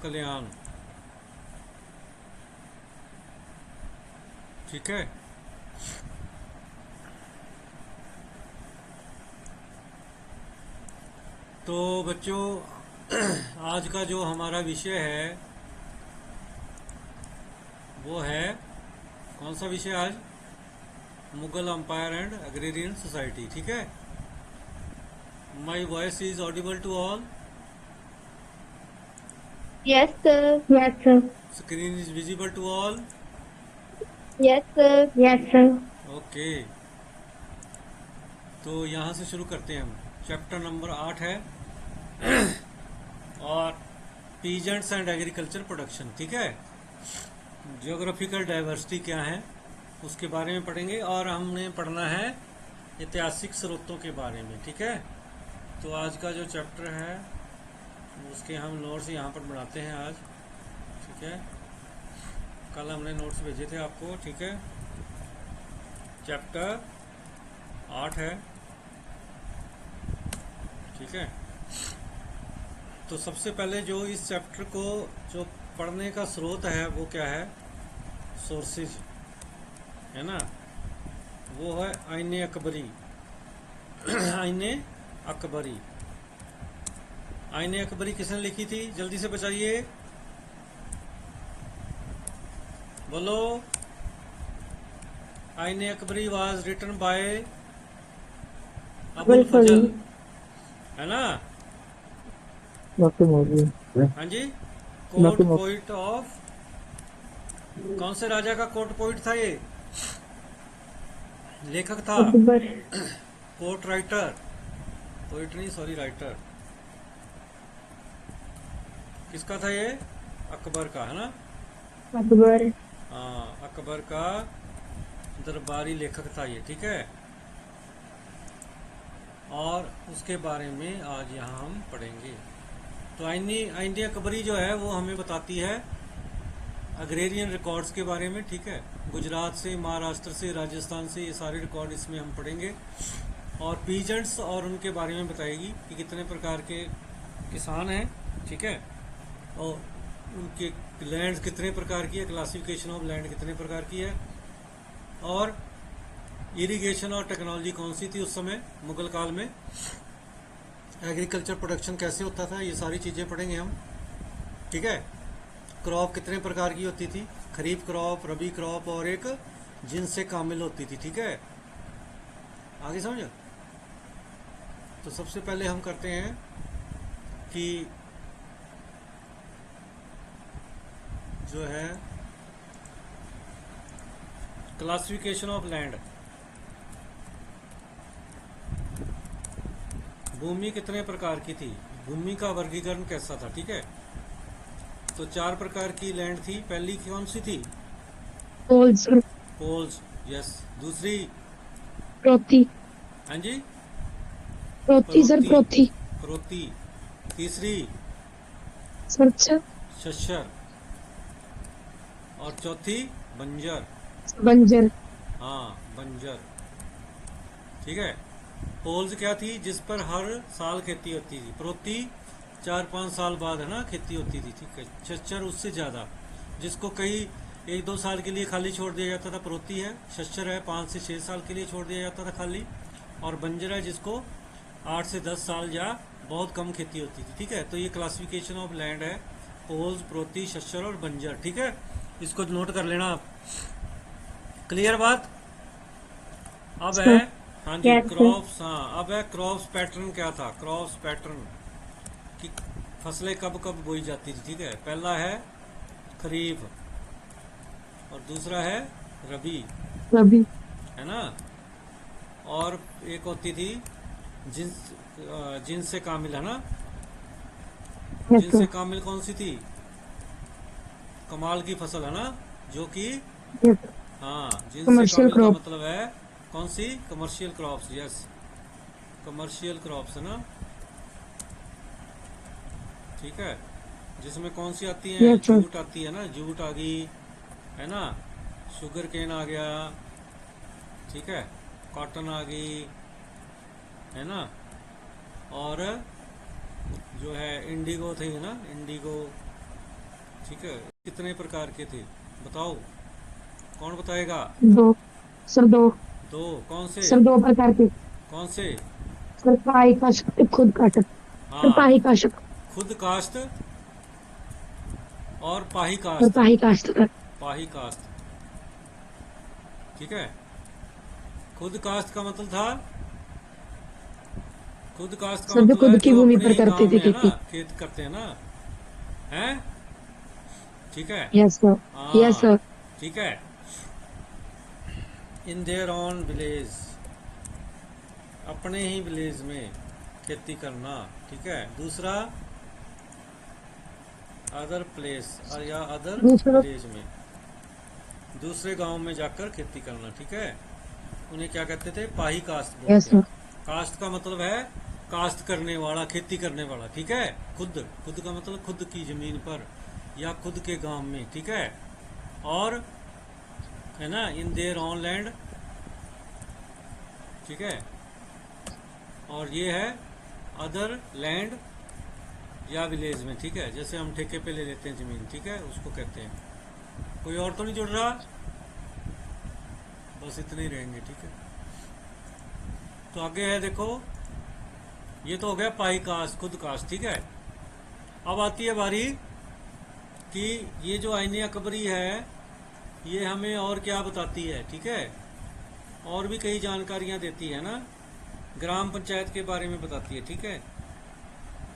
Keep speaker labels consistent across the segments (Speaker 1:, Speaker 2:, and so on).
Speaker 1: कल्याण। ठीक है, तो बच्चों आज का जो हमारा विषय है वो है, कौन सा विषय आज? Mughal empire and agrarian society. ठीक है, my voice is audible to all?
Speaker 2: Yes, sir. Yes, sir.
Speaker 1: Screen is visible to all?
Speaker 2: Yes, sir. Yes, sir.
Speaker 1: Okay, तो यहाँ से शुरू करते हैं हम। चैप्टर नंबर 8 है और पीजेंट्स एंड एग्रीकल्चर प्रोडक्शन। ठीक है, ज्योग्राफिकल डाइवर्सिटी क्या है उसके बारे में पढ़ेंगे, और हमने पढ़ना है ऐतिहासिक स्रोतों के बारे में। ठीक है, तो आज का जो चैप्टर है उसके हम नोट्स यहाँ पर बनाते हैं आज। ठीक है, कल हमने नोट्स भेजे थे आपको। ठीक है, चैप्टर 8 है। ठीक है, तो सबसे पहले जो इस चैप्टर को जो पढ़ने का स्रोत है वो क्या है? सोर्सेज है ना, वो है आईन अकबरी। आईन अकबरी, आईन अकबरी किसने लिखी थी? जल्दी से बताइए, बोलो। Ain Akbari was written by Abul Fazl,
Speaker 2: Wonderful.
Speaker 1: है ना?
Speaker 3: नॉट मौजूद है।
Speaker 1: हाँ जी,
Speaker 3: नॉट
Speaker 1: कोर्ट पोइट ऑफ, कौन से राजा का कोर्ट पोइट था ये? लेखक था,
Speaker 2: Akbar.
Speaker 1: कोर्ट राइटर, पोइट नहीं, सॉरी, राइटर। किसका था ये? अकबर का, है ना?
Speaker 2: Akbar.
Speaker 1: हाँ, अकबर का दरबारी लेखक था ये। ठीक है, और उसके बारे में आज यहाँ हम पढ़ेंगे। तो आईन अकबरी जो है वो हमें बताती है अग्रेरियन रिकॉर्ड्स के बारे में। ठीक है, गुजरात से, महाराष्ट्र से, राजस्थान से, ये सारे रिकॉर्ड इसमें हम पढ़ेंगे। और पीजेंट्स और उनके बारे में बताएगी कि कितने प्रकार के किसान हैं। ठीक है, और उनके लैंड कितने प्रकार की है, क्लासिफिकेशन ऑफ लैंड कितने प्रकार की है, और इरिगेशन और टेक्नोलॉजी कौन सी थी उस समय मुगल काल में, एग्रीकल्चर प्रोडक्शन कैसे होता था, ये सारी चीज़ें पढ़ेंगे हम। ठीक है, क्रॉप कितने प्रकार की होती थी, खरीफ क्रॉप, रबी क्रॉप, और एक जिनस से कामिल होती थी। ठीक है, आगे समझो। तो सबसे पहले हम करते हैं कि जो है क्लासिफिकेशन ऑफ लैंड, भूमि कितने प्रकार की थी, भूमि का वर्गीकरण कैसा था। ठीक है, तो 4 प्रकार की लैंड थी। पहली कौन सी थी?
Speaker 2: Poles.
Speaker 1: पोल्स, यस। दूसरी?
Speaker 2: Proti.
Speaker 1: हाँ जी,
Speaker 2: Proti, sir.
Speaker 1: परोती,
Speaker 2: Proti.
Speaker 1: परोती। तीसरी?
Speaker 2: Sarcha.
Speaker 1: शस्यर। और चौथी? बंजर।
Speaker 2: Banjar.
Speaker 1: हाँ, बंजर। ठीक है, पोल्स क्या थी? जिस पर हर साल खेती होती थी। प्रोती 4-5 साल बाद, है ना, खेती होती थी। ठीक है, शस्यर उससे ज़्यादा, जिसको कई 1-2 साल के लिए खाली छोड़ दिया जाता था, प्रोती है। शस्यर है 5 से 6 साल के लिए छोड़ दिया जाता था खाली। और बंजर है जिसको 8 से 10 साल या बहुत कम खेती होती थी। ठीक है, तो ये क्लासिफिकेशन ऑफ लैंड है, पोल्स, प्रोती, शस्यर और बंजर। ठीक है, इसको नोट कर लेना आप। क्लियर बात? अब है,
Speaker 2: Sir.
Speaker 1: हाँ जी,
Speaker 2: Yes, sir.
Speaker 1: क्रॉप्स। हाँ, अब है क्रॉप्स पैटर्न क्या था, क्रॉप्स पैटर्न कि फसलें कब कब बोई जाती थी। ठीक है, पहला है खरीफ, और दूसरा है रबी,
Speaker 2: Rabi.
Speaker 1: है ना, और एक होती थी जिन्स, जिन्स से कामिल, है ना।
Speaker 2: Yes,
Speaker 1: जिन्स से
Speaker 2: sir.
Speaker 1: कामिल कौन सी थी? कमाल की फसल, है ना, जो कि,
Speaker 2: Yes.
Speaker 1: हाँ, जिन्स से
Speaker 2: Commercial
Speaker 1: कामिल का
Speaker 2: crop.
Speaker 1: मतलब है कौन सी? Commercial crops, yes, commercial crops, है ना। ठीक है, जिसमें कौन सी आती हैं?
Speaker 2: Yes, sir.
Speaker 1: जूट आती है ना, जूट आ गई, है ना, शुगर केन आ गया, ठीक है, कॉटन आ गई, है ना, और जो है इंडिगो थी, है ना, इंडिगो, ठीक है, कितने प्रकार के थे बताओ, कौन बताएगा?
Speaker 2: दो। सर दो।
Speaker 1: दो? कौन से?
Speaker 2: सर दो प्रकार के।
Speaker 1: कौन से?
Speaker 2: सर पाई का शक, खुद का शक। सर
Speaker 1: हाँ,
Speaker 2: पाही का शक।
Speaker 1: खुद कास्ट और पाही
Speaker 2: सर
Speaker 1: कास्ट।
Speaker 2: पाही कास्ट का।
Speaker 1: पाही कास्ट, ठीक है। खुद कास्ट का मतलब था, खुद कास्ट का
Speaker 2: सर जो
Speaker 1: मतलब
Speaker 2: खुद
Speaker 1: है
Speaker 2: की
Speaker 1: जो
Speaker 2: भूमि
Speaker 1: अपने
Speaker 2: पर
Speaker 1: ही
Speaker 2: करते
Speaker 1: गांव
Speaker 2: थे
Speaker 1: में है ना,
Speaker 2: खेती।
Speaker 1: खेत करते हैं ना, हैं? ठीक है।
Speaker 2: Yes sir. यस
Speaker 1: हाँ,
Speaker 2: सर।
Speaker 1: ठीक है। इन देयर ऑन विलेज, अपने ही विलेज में खेती करना, ठीक है। दूसरा, अदर प्लेस या अदर
Speaker 2: दूसरा।
Speaker 1: विलेज में, दूसरे गांव में जाकर खेती करना, ठीक है। उन्हें क्या कहते थे? पाही कास्ट
Speaker 2: यस
Speaker 1: बोलते हैं।
Speaker 2: सर।
Speaker 1: कास्ट का मतलब है कास्ट करने वाला, खेती करने वाला, ठीक है। खुद, खुद का मतलब खुद की जमीन पर या खुद के गांव में, ठीक है। और है ना, इन देयर ऑन लैंड, ठीक है। और ये है अदर लैंड या विलेज में, ठीक है। जैसे हम ठेके पे ले लेते हैं जमीन, ठीक है, उसको कहते हैं। कोई और तो नहीं जुड़ रहा? बस इतने ही रहेंगे, ठीक है। तो आगे है देखो, ये तो हो गया पाई कास्ट, खुद कास्ट, ठीक है। अब आती है बारी कि ये जो आइने अकबरी है, ये हमें और क्या बताती है, ठीक है। और भी कई जानकारियां देती है ना, ग्राम पंचायत के बारे में बताती है, ठीक है।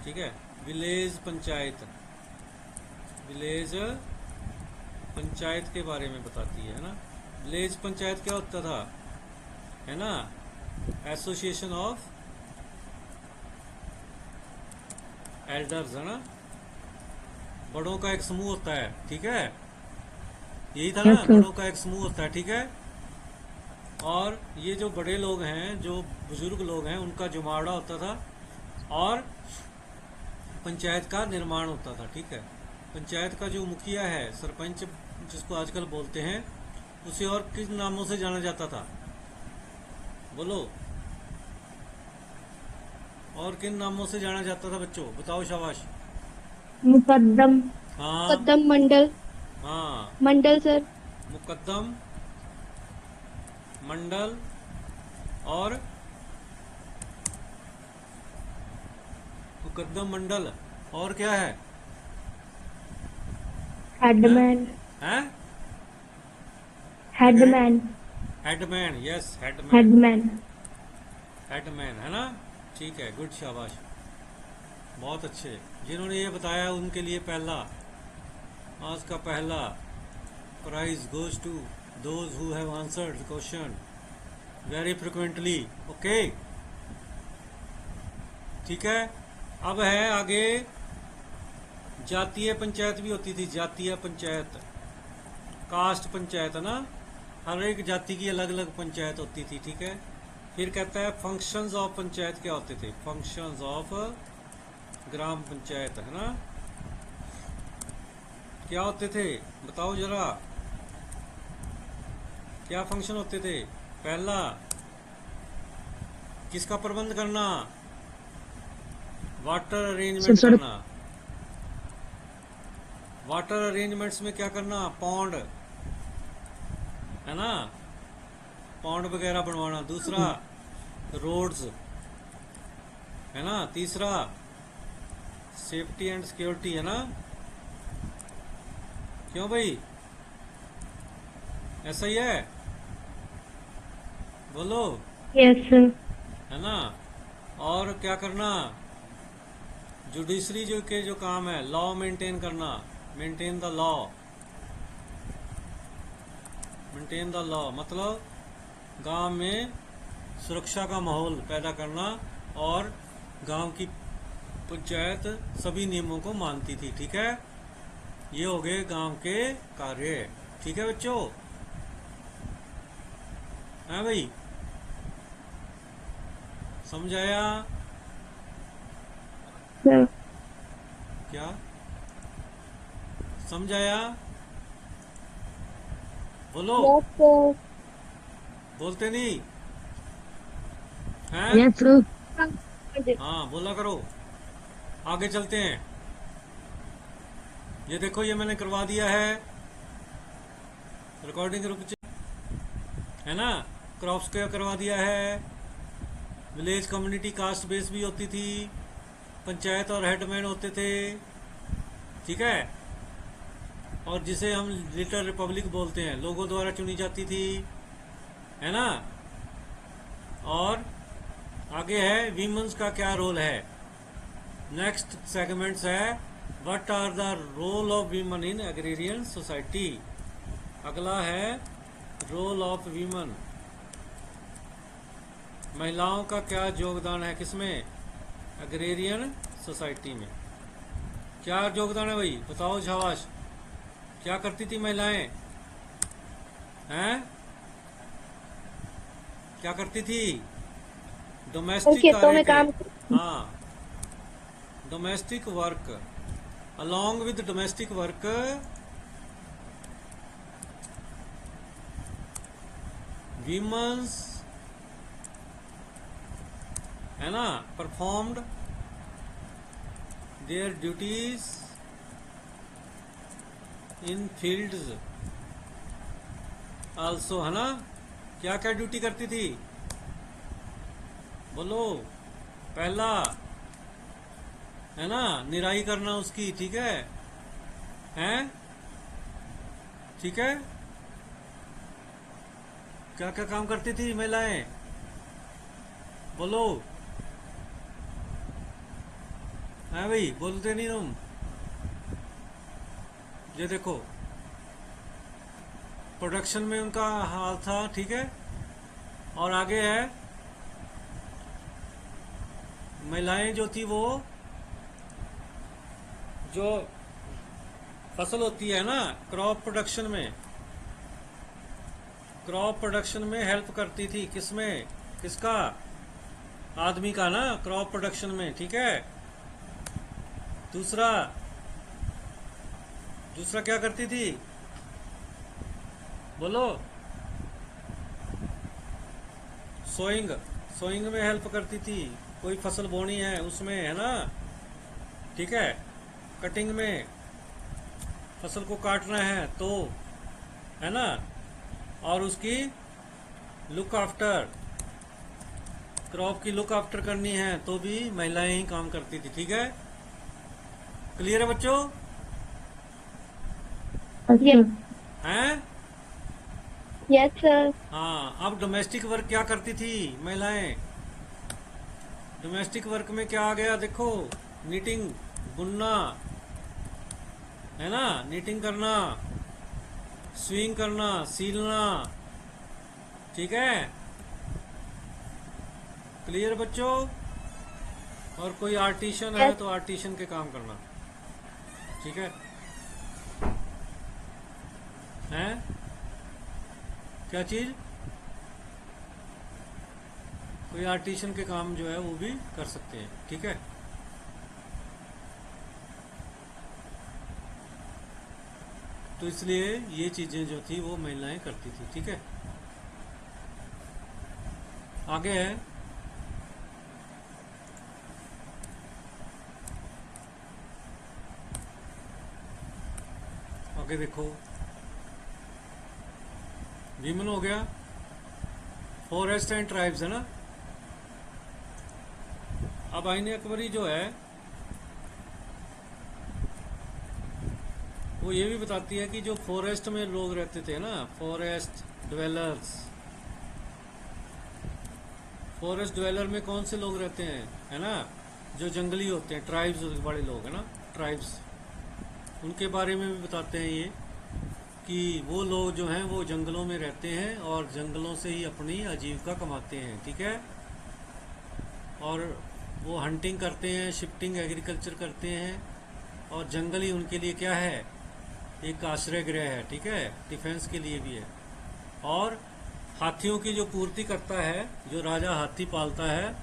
Speaker 1: ठीक है, विलेज पंचायत, विलेज पंचायत के बारे में बताती है ना। विलेज पंचायत क्या होता था, है ना, एसोसिएशन ऑफ एल्डर्स, है ना, बड़ों का एक समूह होता है, ठीक है। यही था ना,
Speaker 2: यस सर।
Speaker 1: बड़ों का एक समूह होता है, ठीक है। और ये जो बड़े लोग हैं, जो बुजुर्ग लोग हैं, उनका जुमावड़ा होता था और पंचायत का निर्माण होता था, ठीक है। पंचायत का जो मुखिया है, सरपंच जिसको आजकल बोलते हैं, उसे और किस नामों से जाना जाता था बोलो? और किन नामों से जाना जाता था बच्चों, बताओ, शाबाश।
Speaker 3: मुकद्दम।
Speaker 1: हाँ,
Speaker 3: मुकद्दम मंडल।
Speaker 1: हाँ,
Speaker 3: मंडल सर।
Speaker 1: मुकद्दम, मंडल, और मुकद्दम मंडल, और क्या है? हैं?
Speaker 3: हेडमैन।
Speaker 1: हैं? क्या कह रहे?
Speaker 3: Headman.
Speaker 1: Headman, yes, headman.
Speaker 3: Headman.
Speaker 1: Headman, है ना, ठीक है, गुड, शाबाश, बहुत अच्छे। जिन्होंने ये बताया उनके लिए पहला, आज का पहला prize goes to those who have answered the question very frequently, okay, ठीक है। अब है आगे, जातीय पंचायत भी होती थी, जातीय पंचायत, कास्ट पंचायत, है ना, हर एक जाति की अलग अलग पंचायत होती थी, ठीक है। फिर कहता है फंक्शंस ऑफ पंचायत क्या होते थे, फंक्शंस ऑफ ग्राम पंचायत, है ना, क्या होते थे बताओ जरा, क्या फंक्शन होते थे? पहला, किसका प्रबंध करना, वाटर
Speaker 2: सर
Speaker 1: अरेंजमेंट
Speaker 2: सड़क।
Speaker 1: करना, वाटर अरेंजमेंट्स में क्या करना, पौंड, है ना, पौंड वगैरह बनवाना। दूसरा, रोड्स, है ना। तीसरा, सेफ्टी एंड सिक्योरिटी, है ना, क्यों भाई, ऐसा ही है, बोलो,
Speaker 3: यस सर।
Speaker 1: है ना। और क्या करना, जुडिशरी जो के जो काम है, लॉ मेंटेन करना, maintain the law, maintain the law मतलब गांव में सुरक्षा का माहौल पैदा करना, और गांव की पंचायत सभी नियमों को मानती थी, ठीक है। ये हो गए गांव के कार्य, ठीक है बच्चों, है भाई, समझ आया?
Speaker 3: सर।
Speaker 1: क्या समझ आया, बोलो,
Speaker 3: यस सर।
Speaker 1: बोलते नहीं हैं?
Speaker 2: Yes sir.
Speaker 1: हाँ, बोला करो, आगे चलते हैं। ये देखो, ये मैंने करवा दिया है, रिकॉर्डिंग रुक है ना। क्रॉप्स का करवा दिया है, विलेज कम्युनिटी कास्ट बेस भी होती थी, पंचायत और हेडमैन होते थे, ठीक है। और जिसे हम लिटिल रिपब्लिक बोलते हैं, लोगों द्वारा चुनी जाती थी, है ना। और आगे है वीमेंस का क्या रोल है। नेक्स्ट सेगमेंट्स है what are the role of women in agrarian society. अगला है रोल ऑफ वीमेन, महिलाओं का क्या योगदान है, किसमें, एग्रेरियन सोसाइटी में। क्या योगदान है भाई, बताओ शाबाश। क्या करती थी महिलाएं, हैं, क्या करती थी, डोमेस्टिक
Speaker 3: खेतों में
Speaker 1: कार्य
Speaker 3: काम
Speaker 1: थे, हाँ, domestic work. Along with domestic work women's, है ना, performed their duties in fields also, है ना। क्या क्या ड्यूटी करती थी, बोलो। पहला है ना, निराई करना उसकी, ठीक है, हैं, ठीक है। क्या क्या काम करती थी महिलाएं, बोलो। है भाई, बोलते नहीं तुम। ये देखो, प्रोडक्शन में उनका हाल था, ठीक है। और आगे है महिलाएं जो थी वो जो फसल होती है ना, क्रॉप प्रोडक्शन में, क्रॉप प्रोडक्शन में हेल्प करती थी, किसमें, किसका, आदमी का ना, क्रॉप प्रोडक्शन में, ठीक है। दूसरा दूसरा क्या करती थी, बोलो। सोइंग, सोइंग में हेल्प करती थी, कोई फसल बोनी है उसमें, है ना, ठीक है। कटिंग में, फसल को काटना है तो, है ना। और उसकी लुक आफ्टर, क्रॉप की लुक आफ्टर करनी है तो भी महिलाएं ही काम करती थी, ठीक है। क्लियर है बच्चों, हैं।
Speaker 3: Yes sir.
Speaker 1: हाँ, अब डोमेस्टिक वर्क क्या करती थी महिलाएं, डोमेस्टिक वर्क में क्या आ गया, देखो, नीटिंग, बुनना, है ना, नीटिंग करना, स्विंग करना, सीलना, ठीक है। क्लियर बच्चों। और कोई आर्टिशन है तो आर्टिशन के काम करना, ठीक है, हैं। क्या चीज, कोई आर्टिशन के काम जो है वो भी कर सकते हैं, ठीक है। तो इसलिए ये चीजें जो थी वो महिलाएं करती थी, ठीक है। आगे है आगे देखो, वीमेन हो गया, फॉरेस्ट एंड ट्राइब्स, है ना। अब आईने अकबरी जो है वो ये भी बताती है कि जो फॉरेस्ट में लोग रहते थे ना, फॉरेस्ट ड्वेलर्स, फॉरेस्ट ड्वेलर में कौन से लोग रहते हैं, है ना, जो जंगली होते हैं, ट्राइब्स बड़े लोग, है ना, ट्राइब्स, उनके बारे में भी बताते हैं ये कि वो लोग जो हैं वो जंगलों में रहते हैं और जंगलों से ही अपनी आजीविका कमाते हैं, ठीक है। और वो हंटिंग करते हैं, शिफ्टिंग एग्रीकल्चर करते हैं, और जंगल ही उनके लिए क्या है, एक आश्रय गृह है, ठीक है, डिफेंस के लिए भी है। और हाथियों की जो पूर्ति करता है, जो राजा हाथी पालता है,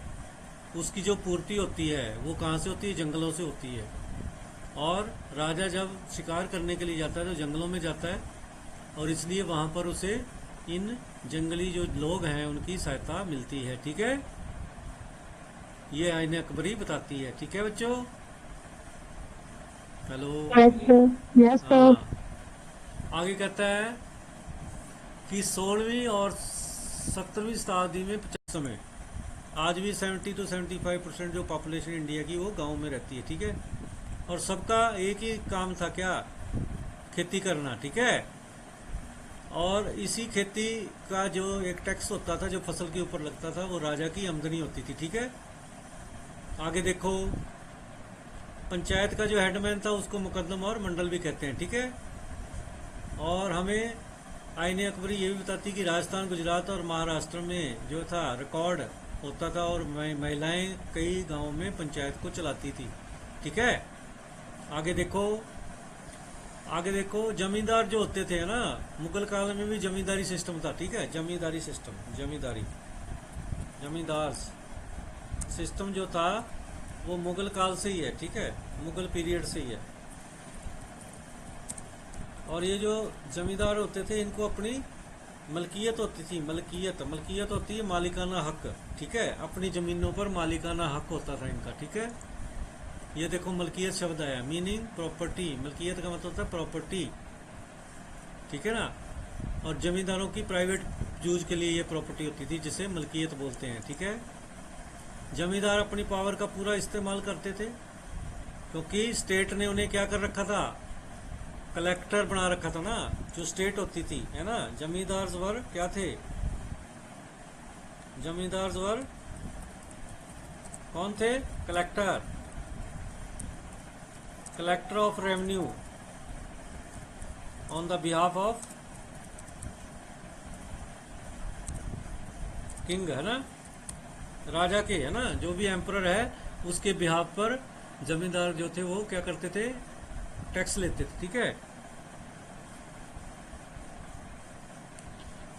Speaker 1: उसकी जो पूर्ति होती है वो कहाँ से होती है, जंगलों से होती है। और राजा जब शिकार करने के लिए जाता है तो जंगलों में जाता है, और इसलिए वहाँ पर उसे इन जंगली जो लोग हैं उनकी सहायता मिलती है, ठीक है। ये आईने अकबरी बताती है, ठीक है बच्चों। Hello.
Speaker 2: Yes, sir. Yes, sir.
Speaker 1: हाँ, आगे कहता है कि 16वीं और 17वीं शताब्दी में 50 में आज भी 70 to 75% जो पॉपुलेशन इंडिया की वो गांव में रहती है, ठीक है। और सबका एक ही काम था, क्या? खेती करना, ठीक है। और इसी खेती का जो एक टैक्स होता था जो फसल के ऊपर लगता था, वो राजा की आमदनी होती थी, ठीक है। आगे देखो, पंचायत का जो हेडमैन था उसको मुकद्दम और मंडल भी कहते हैं, ठीक है। और हमें आईने अकबरी ये भी बताती कि राजस्थान, गुजरात और महाराष्ट्र में जो था रिकॉर्ड होता था, और महिलाएं कई गांवों में पंचायत को चलाती थी, ठीक है। आगे देखो, आगे देखो, जमींदार जो होते थे ना, मुगल काल में भी जमींदारी सिस्टम था, ठीक है। जमींदारी सिस्टम, जमींदारी, जमींदार सिस्टम जो था वो मुगल काल से ही है, ठीक है, मुगल पीरियड से ही है। और ये जो जमींदार होते थे इनको अपनी मलकियत होती थी, मलकियत, मलकियत होती है मालिकाना हक, ठीक है। अपनी जमीनों पर मालिकाना हक होता था इनका, ठीक है। ये देखो मलकियत शब्द आया, मीनिंग प्रॉपर्टी। मलकियत का मतलब होता है प्रॉपर्टी, ठीक है ना। और जमींदारों की प्राइवेट यूज के लिए ये प्रॉपर्टी होती थी जिसे मलकियत बोलते हैं, ठीक है। जमींदार अपनी पावर का पूरा इस्तेमाल करते थे क्योंकि स्टेट ने उन्हें क्या कर रखा था, कलेक्टर बना रखा था ना, जो स्टेट होती थी, है ना। जमींदार वर क्या थे, जमींदार वर कौन थे? Collector, collector of revenue on the behalf of king, है ना, राजा के, है ना, जो भी एम्परर है उसके बिहाफ पर जमींदार जो थे वो क्या करते थे, टैक्स लेते थे, ठीक है।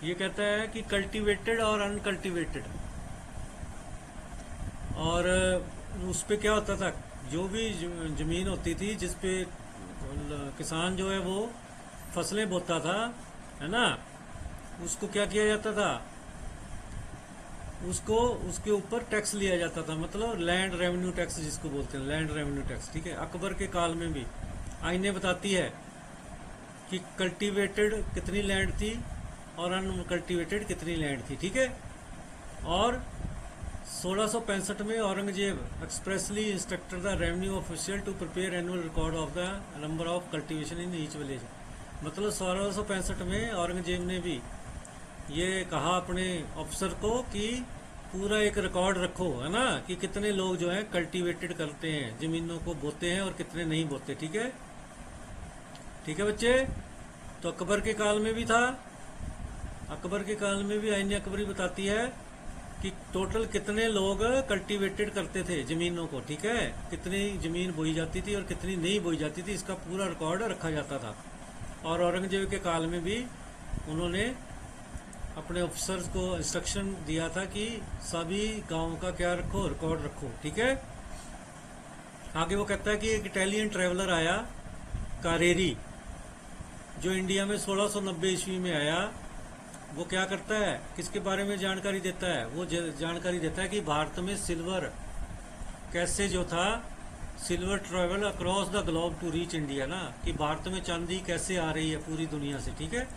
Speaker 1: ये कहता है कि कल्टीवेटेड और अनकल्टीवेटेड, और उस पे क्या होता था, जो भी जमीन होती थी जिस पे किसान जो है वो फसलें बोता था, है ना, उसको क्या किया जाता था, उसको उसके ऊपर टैक्स लिया जाता था, मतलब लैंड रेवेन्यू टैक्स जिसको बोलते हैं, लैंड रेवेन्यू टैक्स, ठीक है। अकबर के काल में भी आईने बताती है कि कल्टीवेटेड कितनी लैंड थी और अनकल्टीवेटेड कितनी लैंड थी, ठीक है। और 1665 में Aurangzeb expressly instructed the revenue official to prepare annual record of the number of cultivation in each village. मतलब 1665 में औरंगजेब ने भी ये कहा अपने अफसर को कि पूरा एक रिकॉर्ड रखो, है ना, कि कितने लोग जो है कल्टीवेटेड करते हैं, जमीनों को बोते हैं और कितने नहीं बोते, ठीक है। ठीक है बच्चे, तो अकबर के काल में भी था, अकबर के काल में भी आईने अकबरी बताती है कि टोटल कितने लोग कल्टीवेटेड करते थे जमीनों को, ठीक है, कितनी जमीन बोई जाती थी और कितनी नहीं बोई जाती थी, इसका पूरा रिकॉर्ड रखा जाता था। और औरंगजेब के काल में भी उन्होंने अपने ऑफिसर्स को इंस्ट्रक्शन दिया था कि सभी गांवों का क्या रखो, रिकॉर्ड रखो, ठीक है। आगे वो कहता है कि एक इटालियन ट्रेवलर आया, कारेरी, जो इंडिया में 1690 ईस्वी में आया। वो क्या करता है, किसके बारे में जानकारी देता है, वो जानकारी देता है कि भारत में सिल्वर कैसे जो था, silver travel across the globe to reach India, ना, कि भारत में चांदी कैसे आ रही है पूरी दुनिया से, ठीक है।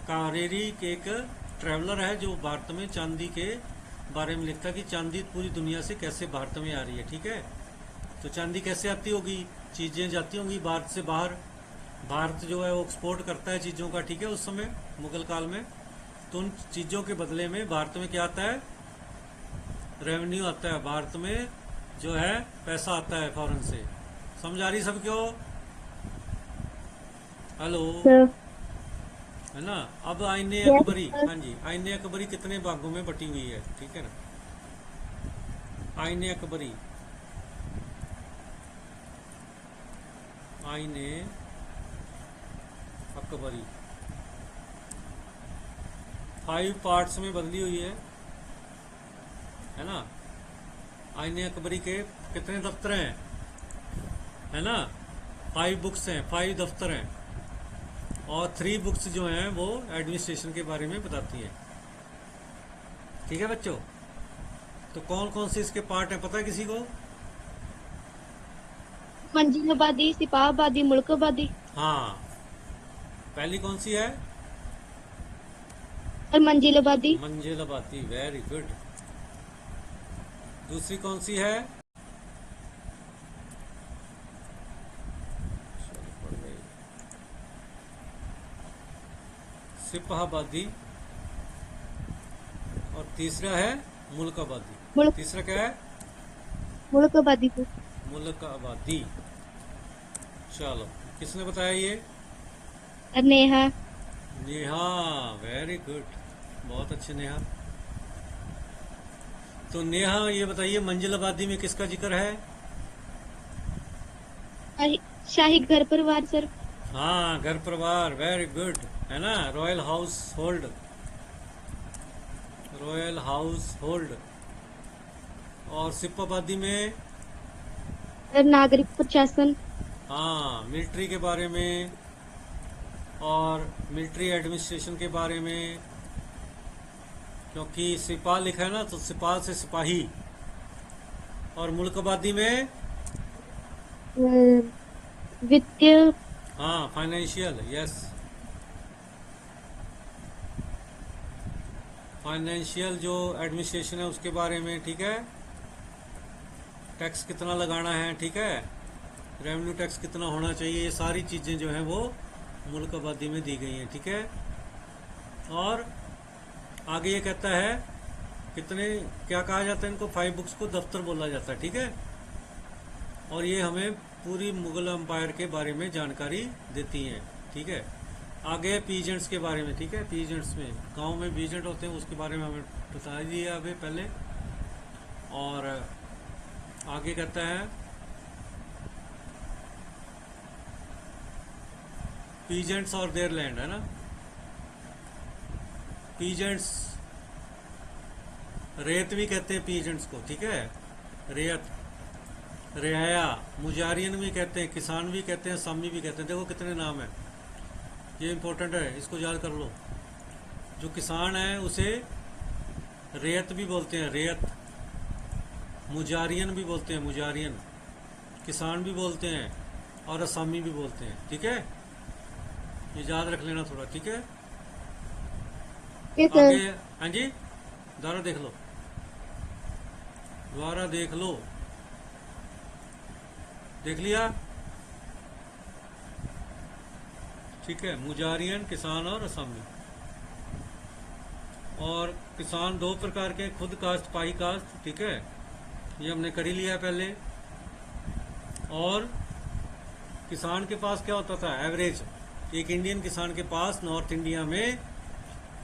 Speaker 1: कारेरी के एक ट्रैवलर है जो भारत में चांदी के बारे में लिखता है कि चांदी पूरी दुनिया से कैसे भारत में आ रही है, ठीक है। तो चांदी कैसे आती होगी, चीज़ें जाती होंगी भारत से बाहर, भारत जो है वो एक्सपोर्ट करता है चीज़ों का, ठीक है, उस समय मुगल काल में। तो उन चीज़ों के बदले में भारत में क्या आता है, रेवेन्यू आता है, भारत में जो है पैसा आता है फॉरेन से। समझ आ रही सबको? Hello,
Speaker 3: Sir.
Speaker 1: है ना। अब आईने
Speaker 3: Yes,
Speaker 1: अकबरी,
Speaker 3: sir.
Speaker 1: हाँ जी, आईने अकबरी कितने भागों में बटी हुई है, ठीक है ना। आईने अकबरी, आईने अकबरी 5 पार्ट्स में बदली हुई है ना। आईने अकबरी के कितने दफ्तर हैं, है ना, 5 बुक्स हैं, 5 दफ्तर हैं, और 3 बुक्स जो हैं वो एडमिनिस्ट्रेशन के बारे में बताती हैं, ठीक है बच्चों। तो कौन कौन से इसके पार्ट हैं पता है किसी को?
Speaker 3: मंजिलाबादी, सिपाहाबादी, मुल्काबादी
Speaker 1: हाँ, पहली कौन सी है?
Speaker 3: और मंजिलाबादी।
Speaker 1: मंजिलाबादी, वेरी गुड। दूसरी कौन सी है? चलो, पढ़ गई। सिपाहाबादी। और तीसरा है मुल्काबादी।
Speaker 3: मुल्क
Speaker 1: तीसरा क्या है?
Speaker 3: मुल्काबादी को।
Speaker 1: मुल्काबादी। चलो, किसने बताया ये?
Speaker 3: और नेहा।
Speaker 1: नेहा, वेरी गुड, बहुत अच्छे नेहा। तो नेहा ये बताइए, मंजिलाबादी में किसका जिक्र है?
Speaker 3: शाही शाही घर परिवार सर।
Speaker 1: हाँ, घर परिवार, वेरी गुड, है ना, royal house hold. Royal house hold. और सिपाबादी में?
Speaker 3: और नागरिक प्रशासन।
Speaker 1: हाँ, मिलिट्री के बारे में और मिलिट्री एडमिनिस्ट्रेशन के बारे में, क्योंकि सिपा लिखा है ना, तो सिपा से सिपाही। और मुल्काबादी में?
Speaker 3: वित्तीय।
Speaker 1: हाँ, फाइनेंशियल, यस। फाइनेंशियल जो एडमिनिस्ट्रेशन है उसके बारे में, ठीक है। टैक्स कितना लगाना है, ठीक है, रेवेन्यू टैक्स कितना होना चाहिए, ये सारी चीज़ें जो हैं वो मुल्क आबादी में दी गई हैं, ठीक है। और आगे ये कहता है कितने, क्या कहा जाता है इनको, 5 बुक्स को दफ्तर बोला जाता है, ठीक है। और ये हमें पूरी मुगल एम्पायर के बारे में जानकारी देती हैं, ठीक है। आगे पीजेंट्स के बारे में, ठीक है। पीजेंट्स में गांव में पीजेंट होते हैं, उसके बारे में हमें बता दिया अभी पहले। और आगे कहता है पीजेंट्स और देयर लैंड, है ना। पीजेंट्स, रेत भी कहते हैं पीजेंट्स को, ठीक है, रेत, रियाया, मुजारियन भी कहते हैं, किसान भी कहते हैं, सामी भी कहते हैं। देखो कितने नाम है, ये इंपॉर्टेंट है, इसको याद कर लो। जो किसान है उसे रेत भी बोलते हैं, रेत। मुजारियन भी बोलते हैं, मुजारियन। किसान भी बोलते हैं और असामी भी बोलते हैं, ठीक है। ये याद रख लेना थोड़ा, ठीक है।
Speaker 3: ये
Speaker 1: आगे,
Speaker 3: सर।
Speaker 1: हाँ जी, दोबारा देख लो, दोबारा देख लो, देख लिया, ठीक है। मुजारियन, किसान और असामी। और किसान दो प्रकार के, खुद काश्त, पाई काश्त, ठीक है, ये हमने कर ही लिया पहले। और किसान के पास क्या होता था, एवरेज, एक इंडियन किसान के पास नॉर्थ इंडिया में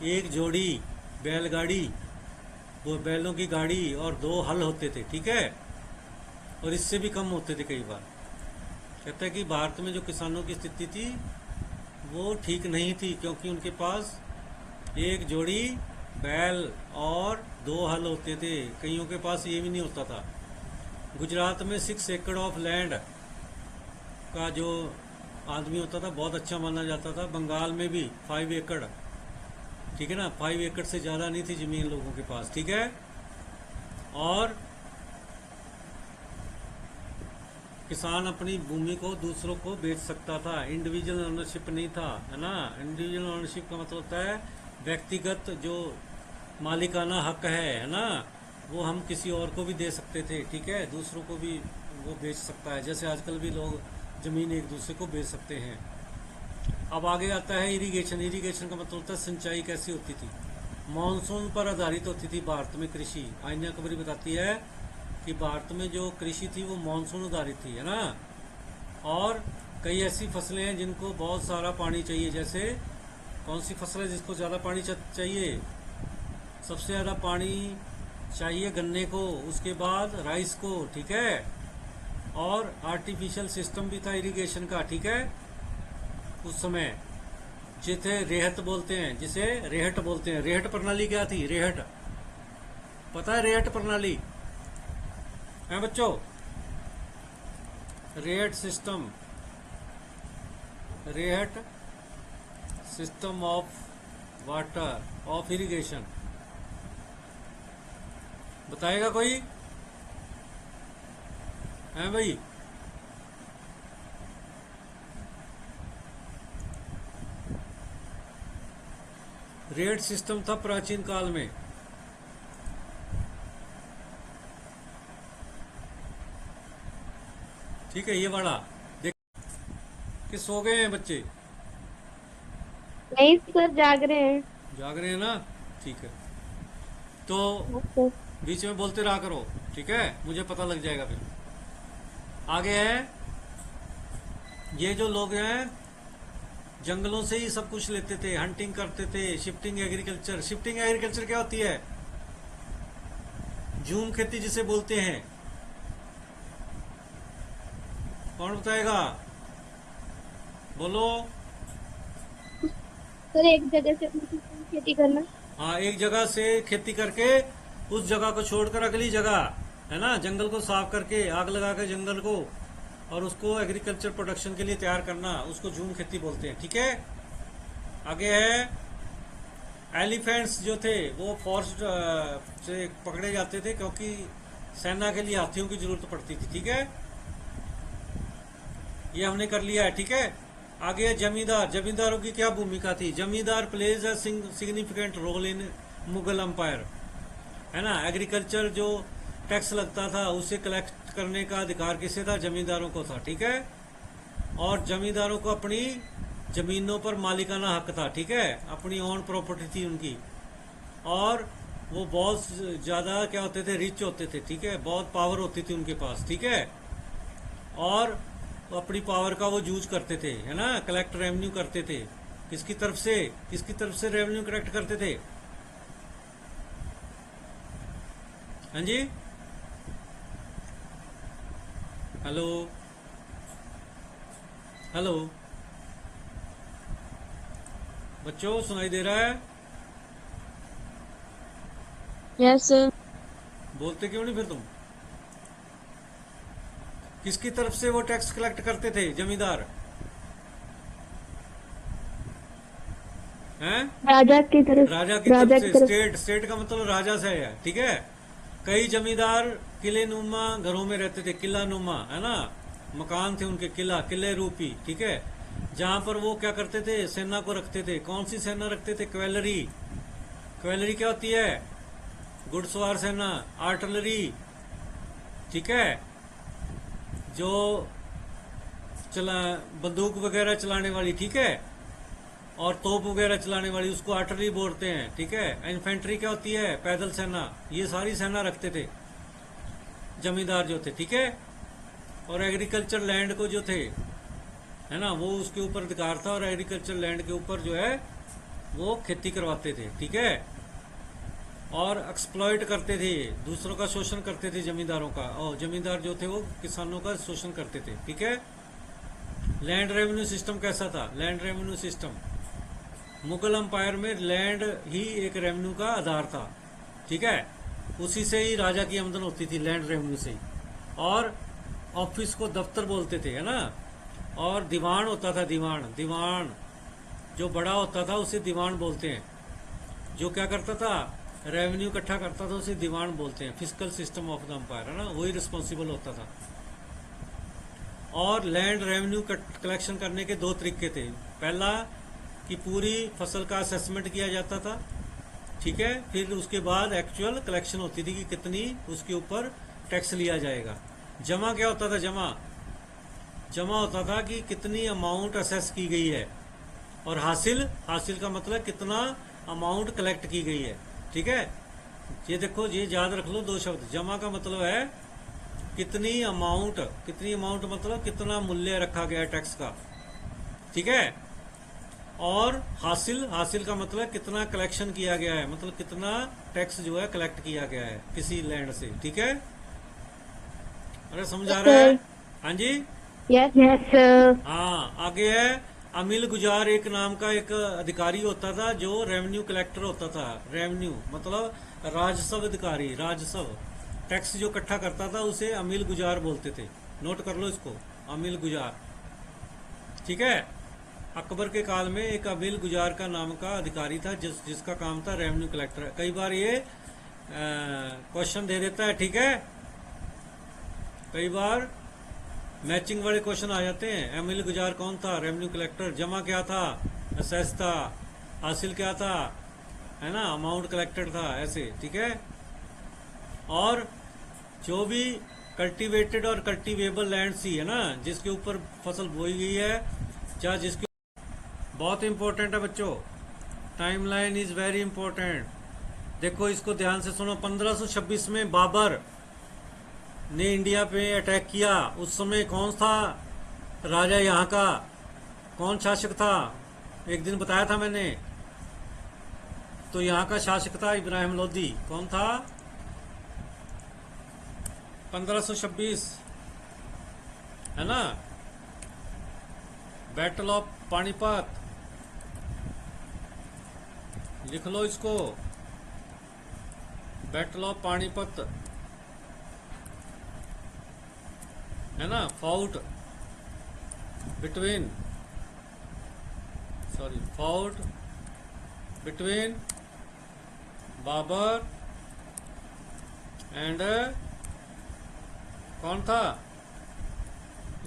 Speaker 1: एक जोड़ी बैलगाड़ी, वो बैलों की गाड़ी और 2 हल होते थे, ठीक है। और इससे भी कम होते थे कई बार। कहता है कि भारत में जो किसानों की स्थिति थी वो ठीक नहीं थी, क्योंकि उनके पास एक जोड़ी बैल और 2 हल होते थे, कईयों के पास ये भी नहीं होता था। गुजरात में 6 एकड़ ऑफ लैंड का जो आदमी होता था बहुत अच्छा माना जाता था। बंगाल में भी 5 एकड़, ठीक है ना, 5 एकड़ से ज़्यादा नहीं थी ज़मीन लोगों के पास, ठीक है। और किसान अपनी भूमि को दूसरों को बेच सकता था, इंडिविजुअल ओनरशिप नहीं था, है ना। इंडिविजुअल ओनरशिप का मतलब होता है व्यक्तिगत जो मालिकाना हक है ना, वो हम किसी और को भी दे सकते थे, ठीक है, दूसरों को भी वो बेच सकता है, जैसे आजकल भी लोग ज़मीन एक दूसरे को बेच सकते हैं। अब आगे आता है इरिगेशन। इरिगेशन का मतलब होता है सिंचाई कैसी होती थी। मानसून पर आधारित होती थी भारत में कृषि। आईना अकबरी बताती है कि भारत में जो कृषि थी वो मानसून आधारित थी, है ना। और कई ऐसी फसलें हैं जिनको बहुत सारा पानी चाहिए, जैसे कौन सी फसल है जिसको ज़्यादा पानी चाहिए, सबसे ज़्यादा पानी चाहिए गन्ने को, उसके बाद राइस को, ठीक है। और आर्टिफिशियल सिस्टम भी था इरिगेशन का, ठीक है, उस समय, जिसे रेहट बोलते हैं, जिसे रेहट बोलते हैं। रेहट प्रणाली क्या थी, रेहट पता है, रेहट प्रणाली है बच्चों, रेहट सिस्टम, रेहट system of water of irrigation, बताएगा कोई, है भाई? रेट सिस्टम था प्राचीन काल में। ठीक है, ये वाला देख कि सो गए हैं बच्चे,
Speaker 3: नहीं सर, जाग रहे हैं।
Speaker 1: जाग रहे हैं ना? ठीक है, तो
Speaker 3: हाँ सर।
Speaker 1: बीच में बोलते रहा करो, ठीक है, मुझे पता लग जाएगा फिर। आगे है, ये जो लोग हैं जंगलों से ही सब कुछ लेते थे, हंटिंग करते थे, शिफ्टिंग एग्रीकल्चर। शिफ्टिंग एग्रीकल्चर क्या होती है? झूम खेती जिसे बोलते हैं। कौन बताएगा? बोलो।
Speaker 3: सर एक जगह से दूसरी जगह खेती करना।
Speaker 1: हाँ, एक जगह से खेती करके उस जगह को छोड़कर अगली जगह, है ना, जंगल को साफ करके, आग लगा के जंगल को, और उसको एग्रीकल्चर प्रोडक्शन के लिए तैयार करना, उसको झूम खेती बोलते हैं। ठीक है, आगे है, एलिफेंट्स जो थे वो फॉरेस्ट से पकड़े जाते थे क्योंकि सेना के लिए हाथियों की जरूरत पड़ती थी। ठीक है, ये हमने कर लिया है। ठीक है, आगे है जमींदार। जमींदारों की क्या भूमिका थी? Zamindar plays a significant role in Mughal empire, है ना। एग्रीकल्चर जो टैक्स लगता था उसे कलेक्ट करने का अधिकार किसे था? जमींदारों को था। ठीक है, और जमींदारों को अपनी जमीनों पर मालिकाना हक था। ठीक है, अपनी ओन प्रॉपर्टी थी उनकी, और वो बहुत ज्यादा क्या होते थे? रिच होते थे। ठीक है, बहुत पावर होती थी उनके पास। ठीक है, और वो अपनी पावर का वो यूज करते थे, है ना, कलेक्ट रेवेन्यू करते थे। किसकी तरफ से? किसकी तरफ से रेवेन्यू कलेक्ट करते थे? हाँ जी, हेलो हेलो बच्चों, सुनाई दे रहा है?
Speaker 3: Yes sir.
Speaker 1: बोलते क्यों नहीं फिर तुम? किसकी तरफ से वो टैक्स कलेक्ट करते थे जमींदार? हैं?
Speaker 3: राजा की तरफ।
Speaker 1: राजा की तरफ से। स्टेट, स्टेट का मतलब राजा से है। ठीक है, कई जमींदार किले नुमा घरों में रहते थे, किला नुमा, है ना, मकान थे उनके, किला, किले रूपी। ठीक है, जहां पर वो क्या करते थे? सेना को रखते थे। कौन सी सेना रखते थे? कैवेलरी। कैवेलरी क्या होती है? घुड़सवार सेना, आर्टिलरी। ठीक है, जो चला बंदूक वगैरह चलाने वाली, ठीक है, और तोप वगैरह चलाने वाली, उसको आर्टिलरी बोलते हैं। ठीक है, इन्फेंट्री क्या होती है? पैदल सेना। ये सारी सेना रखते थे जमींदार जो थे। ठीक है, और एग्रीकल्चर लैंड को जो थे, है ना, वो उसके ऊपर अधिकार था, और एग्रीकल्चर लैंड के ऊपर जो है वो खेती करवाते थे। ठीक है, और एक्सप्लॉइट करते थे, दूसरों का शोषण करते थे जमींदारों का, और जमींदार जो थे वो किसानों का शोषण करते थे। ठीक है, लैंड रेवेन्यू सिस्टम कैसा था? Land revenue system, Mughal empire में लैंड ही एक रेवेन्यू का आधार था। ठीक है, उसी से ही राजा की आमदन होती थी, लैंड रेवेन्यू से ही। और ऑफिस को दफ्तर बोलते थे, है ना, और दीवान होता था, दीवान। दीवान जो बड़ा होता था उसे दीवान बोलते हैं। जो क्या करता था? रेवेन्यू इकट्ठा करता था, उसे दीवान बोलते हैं। Physical system of the empire, है ना, वही रिस्पॉन्सिबल होता था। और लैंड रेवेन्यू कलेक्शन करने के दो तरीके थे। पहला कि पूरी फसल का असेसमेंट किया जाता था। ठीक है, फिर उसके बाद एक्चुअल कलेक्शन होती थी कि कितनी उसके ऊपर टैक्स लिया जाएगा। जमा क्या होता था? जमा, जमा होता था कि कितनी अमाउंट असेस की गई है, और हासिल, हासिल का मतलब कितना अमाउंट कलेक्ट की गई है। ठीक है, ये देखो, ये याद रख लो दो शब्द। जमा का मतलब है कितनी अमाउंट, कितनी अमाउंट मतलब कितना मूल्य रखा गया है टैक्स का। ठीक है, और हासिल, हासिल का मतलब कितना कलेक्शन किया गया है, मतलब कितना टैक्स जो है कलेक्ट किया गया है किसी लैंड से। ठीक है, अरे समझ आ रहा है? हाँ जी,
Speaker 3: यस यस सर।
Speaker 1: हाँ। आगे है, अमिल गुजार एक नाम का एक अधिकारी होता था जो रेवेन्यू कलेक्टर होता था। रेवेन्यू मतलब राजस्व अधिकारी, राजस्व, टैक्स जो इकट्ठा करता था उसे अमिल गुजार बोलते थे। नोट कर लो इसको, अमिल गुजार। ठीक है, अकबर के काल में एक अमिल गुजार का नाम का अधिकारी था जिसका काम था रेवेन्यू कलेक्टर। कई बार ये क्वेश्चन दे देता है। ठीक है, कई बार मैचिंग वाले क्वेश्चन आ जाते हैं। अमिल गुजार कौन था? Revenue collector. जमा क्या था? असेस था। हासिल क्या था? है ना, अमाउंट कलेक्टेड था ऐसे, ठीक है। और जो भी कल्टीवेटेड और कल्टीवेबल लैंड सी है ना, जिसके ऊपर फसल बोई गई है, या जिसके, बहुत इंपॉर्टेंट है बच्चों, टाइमलाइन इज वेरी इंपॉर्टेंट। देखो इसको ध्यान से सुनो। 1526 में बाबर ने इंडिया पे अटैक किया। उस समय कौन था राजा यहाँ का, कौन शासक था? एक दिन बताया था मैंने। तो यहाँ का शासक था इब्राहिम लोदी। कौन था? 1526, है ना। बैटल ऑफ पानीपत, लिख लो इसको, बैटल ऑफ पानीपत, है ना। फाउट बिटवीन बाबर एंड कौन था?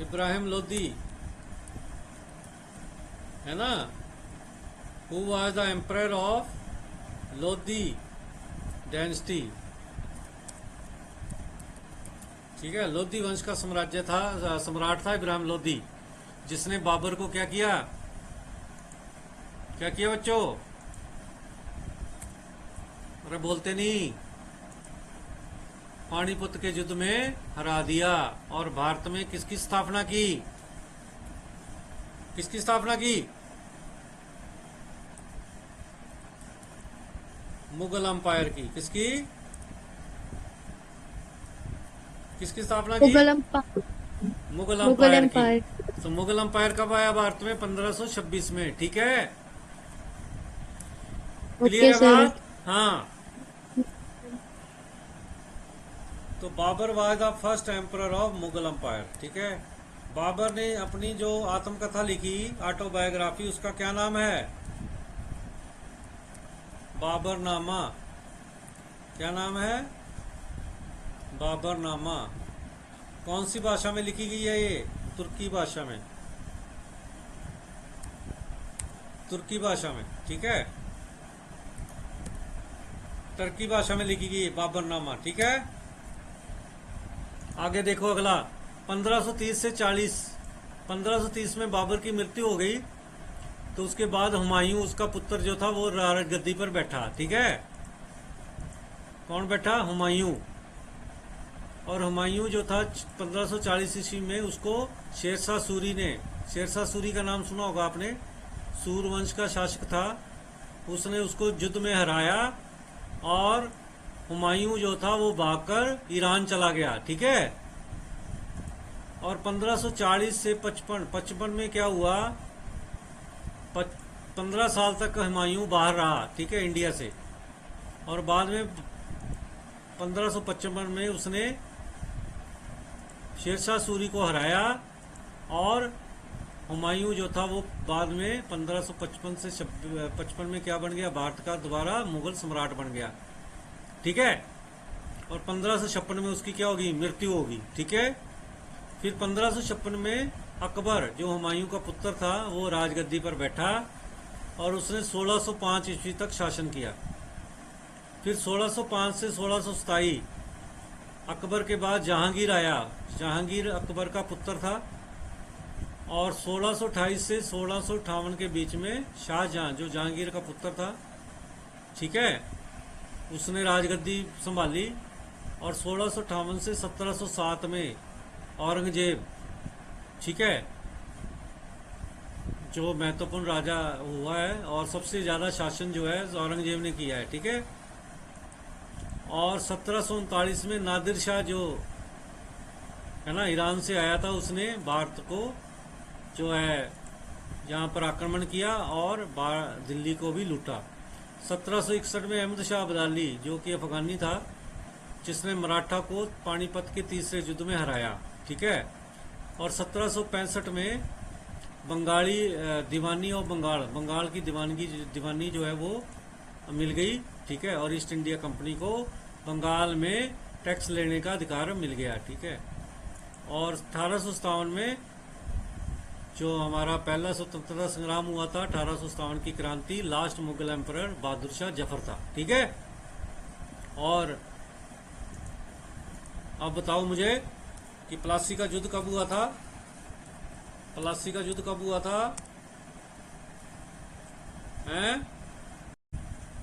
Speaker 1: इब्राहिम लोदी, है ना। Who was the emperor of Lodi dynasty, ठीक है। लोदी वंश का साम्राज्य था, सम्राट था इब्राहिम लोदी, जिसने बाबर को क्या किया, क्या किया बच्चों? अरे बोलते नहीं। पानीपत के युद्ध में हरा दिया और भारत में किसकी स्थापना की? किसकी स्थापना की? मुगल अंपायर की। किसकी किसकी स्थापना की? मुगल अंपायर की। तो मुगल अंपायर कब आया भारत में? 1526 में, ठीक है। क्लियर है बात? हाँ। तो Babur was the first emperor of Mughal empire, ठीक है। बाबर ने अपनी जो आत्मकथा लिखी, ऑटोबायोग्राफी, उसका क्या नाम है? बाबरनामा। क्या नाम है? बाबरनामा। कौन सी भाषा में लिखी गई है ये? तुर्की भाषा में, तुर्की भाषा में, ठीक है। तुर्की भाषा में लिखी गई है बाबरनामा, ठीक है। आगे देखो अगला, 1530 से 40। 1530 में बाबर की मृत्यु हो गई, तो उसके बाद हुमायूं, उसका पुत्र जो था, वो राजगद्दी पर बैठा, ठीक है। कौन बैठा? हुमायूं। और हुमायूं जो था 1540 ईस्वी में, उसको शेरशाह सूरी ने, शेरशाह सूरी का नाम सुना होगा आपने, सूरवंश का शासक था, उसने उसको युद्ध में हराया और हुमायूं जो था वो भागकर ईरान चला गया, ठीक है। और 1540 से 55 में क्या हुआ? 15 साल तक हुमायूं बाहर रहा, ठीक है, इंडिया से। और बाद में 1555 में उसने शेरशाह सूरी को हराया और हुमायूं जो था वो बाद में 1555 से 55 में क्या बन गया? भारत का दोबारा मुगल सम्राट बन गया, ठीक है। और 1556 में उसकी क्या होगी? मृत्यु होगी, ठीक है। फिर 1556 में अकबर, जो हुमायूं का पुत्र था, वो राजगद्दी पर बैठा और उसने 1605 ईस्वी तक शासन किया। फिर 1605 से 1627 अकबर के बाद जहांगीर आया। जहांगीर अकबर का पुत्र था। और 1628 से 1658 के बीच में शाहजहां, जो जहांगीर का पुत्र था, ठीक है, उसने राजगद्दी संभाली। और 1658 से 1707 में औरंगजेब, ठीक है, जो महत्वपूर्ण राजा हुआ है और सबसे ज्यादा शासन जो है औरंगजेब ने किया है, ठीक है। और 1739 में नादिर शाह, जो है ना, ईरान से आया था, उसने भारत को जो है यहाँ पर आक्रमण किया और दिल्ली को भी लूटा। 1761 में अहमद शाह अब्दाली, जो कि अफगानी था, जिसने मराठा को पानीपत के तीसरे युद्ध में हराया, ठीक है। और 1765 में बंगाली दीवानी और बंगाल की दीवानी जो है वो मिल गई, ठीक है। और ईस्ट इंडिया कंपनी को बंगाल में टैक्स लेने का अधिकार मिल गया, ठीक है। और 1857 में जो हमारा पहला स्वतंत्रता संग्राम हुआ था 1857 की क्रांति, लास्ट मुगल एम्परर बहादुर शाह जफर था। ठीक है, और अब बताओ मुझे कि प्लासी का युद्ध कब हुआ था? प्लासी का युद्ध कब हुआ था? हैं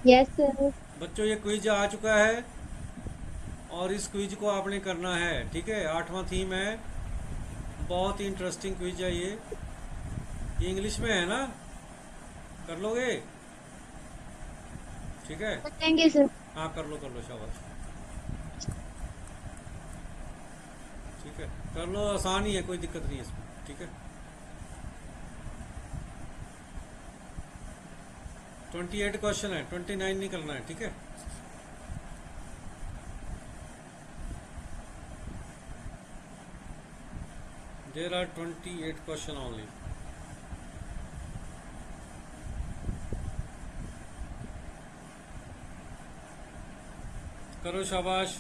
Speaker 3: यस सर।
Speaker 1: बच्चों, ये क्विज आ चुका है और इस क्विज को आपने करना है। ठीक है, 8वां थीम है, बहुत ही इंटरेस्टिंग क्विज है ये इंग्लिश में है ना, कर लोगे? ठीक है,
Speaker 3: करेंगे सर।
Speaker 1: हाँ कर लो शाबाश। ठीक है, कर लो, आसान ही है, कोई दिक्कत नहीं है इसमें। ठीक है, 28 क्वेश्चन है, 29 नहीं करना है। ठीक है, देर आर 28 क्वेश्चन ओनली। करो शाबाश।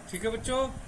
Speaker 1: ठीक है बच्चों।